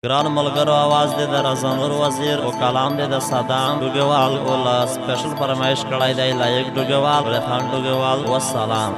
ګران ملګرو आवाज دې د رضانور وزیر او کلام دې د صدام ډوګوال او لا سپیشل فرمایش کړای دی لایق ډوګوال ریحان ډوګوال والسلام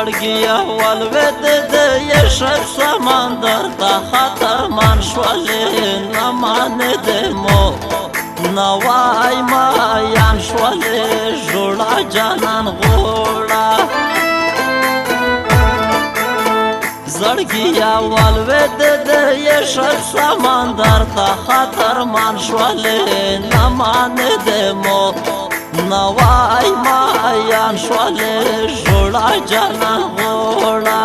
زړګیا ولوید د یشک سمندر ته خطر مان شولې نه مانې د مو نوای ما یان شولې جوړا جانان غوړا زړګیا ولوید د یشک سمندر ته خطر مان شولې نه مانې د مو نوای ما یان شولې جوړا جانان غوړا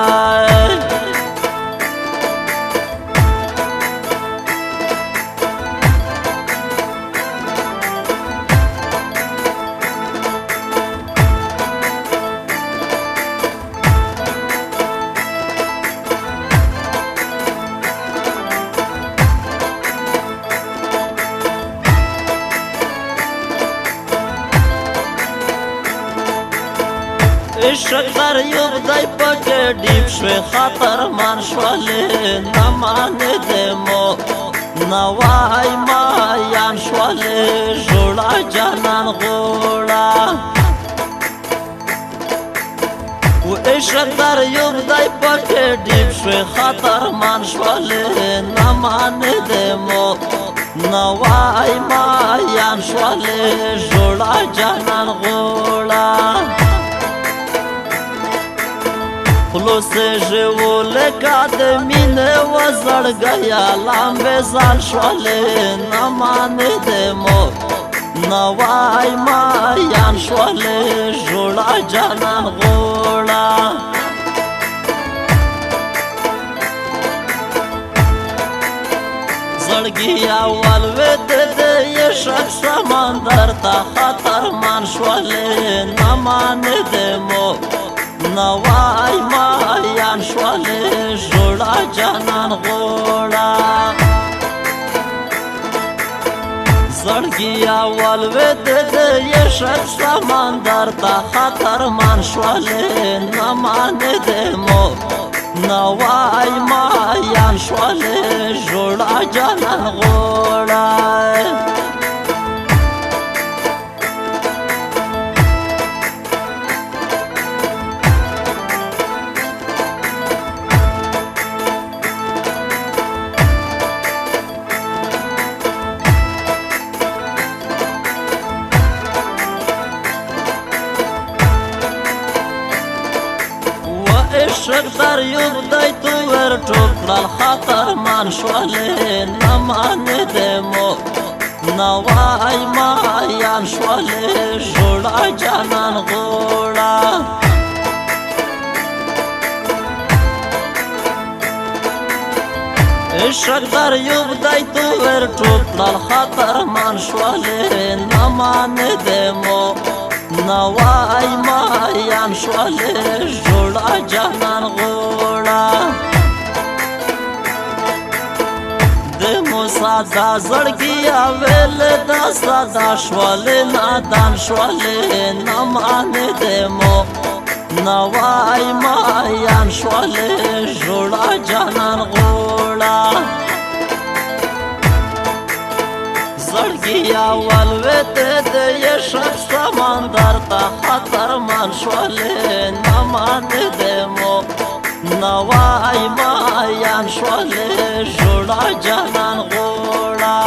عشق در یوب دی پکې ډیب شوی خطر مان شولې نه مانې د مو نوای ما یان شولې جوړا جانان غوړا و عشق در یوب دی پکې ډیب شوی خطر مان شولې نه مانې د مو نوای ما یان شولې جوړا جانان غوړا خلوص ژو لکه د مینې وزړګیا لامبې ځان شولې نه مانې د مو نوای ما یان شولې جوړا جانان غوړا زړګیا ولوید د یشک سمندر ته خطر مان شولې نه مانې د مو نوای ما یان شولې جوړا جانان غوړا زړګیا ولوید د یشک سمندر ته خطر مان شولې نه مانې د مو نوای ما یان شولې جوړا جانان غوړا عشق در یوب دی تو ور ټوکړل خطر مان شولې نه مانې د مو نوای ما یان شولې جوړا جانان غوړا عشق در یوب دی تو ور ټوکړل خطر مان شولې نه مانې د مو نوای ما یان شولې جوړا جانان غوړا د موسی دا زړګیا ویل دا ساده شولې نادان شولې نه مانې د مو نوای ما یان شولې جوړا جانان غوړا زړګیا ولوید د یشک سمندر ته خطر مان شولې نه مانې د مو نوای ما یان شولې جوړا جانان غوړا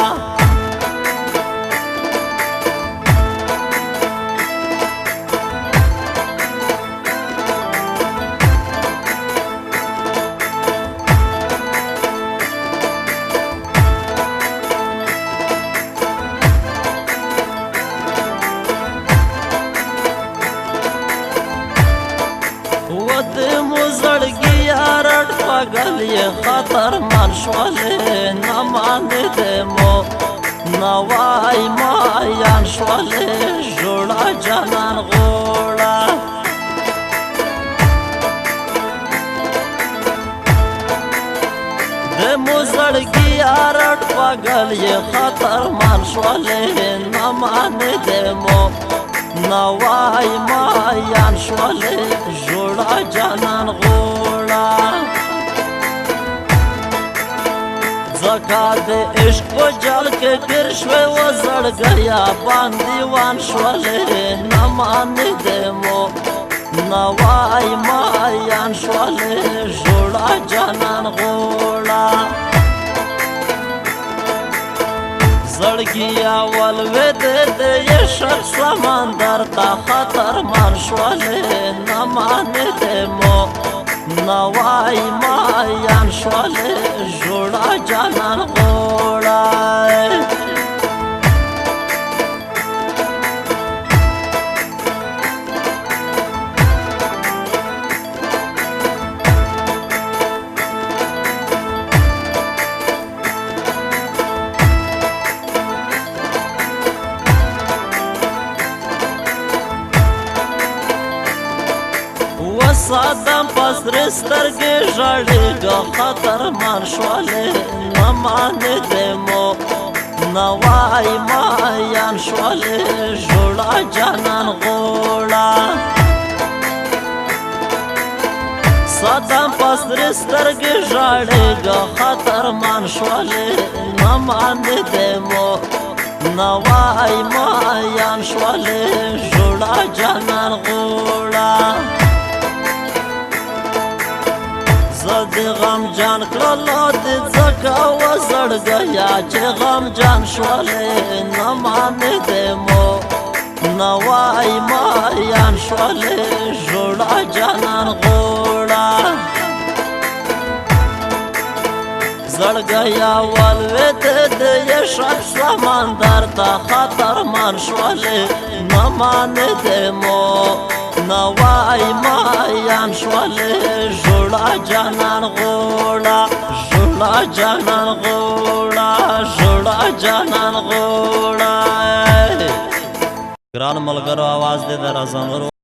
زړګیا رټ پګل یې خطر مان شولې نه مانې د مو نوای ما شولې جوړه جانان غوړه د موزړګي ارټ پاگل یې خطرمان شولې نه مانې دمو نوای مایان شولې جوړه جانان غوړه زکا د عشق و جال کې ګر شوی و زړګیا باندې وان شولې نه مانې دمو نوای مایان شولې جوړه جانان غوړه زړګیا ولوید د عشق سمندر ته خطرمان شولې نه مانې دمو نوای مایان شولې جوړه جانان غوړه وسادم پسر سترګې ژړېږه خطرمان شولې نه مانې دمو نوای مایان شولې جوړه جانان غوړه سادم پسر سترګې ژړېږه خطرمان شولې نه مانې دمو نوای مایان شولې جوړه جانان غوړه زد غم جان کړلو د ځکه و زړګیا چې غم جان شولې نه مانې دمو نوای مایان شولې جوړه جانان غوړه زړګیا ولوید د عشق سمندر ته خطرمان شولې نه مانې دمو نوای مایان شولې جوړه جانان غوړه جوړه جانان غوړه جوړه جانان غوړه ګران ملګرو आवाज دې درازمرو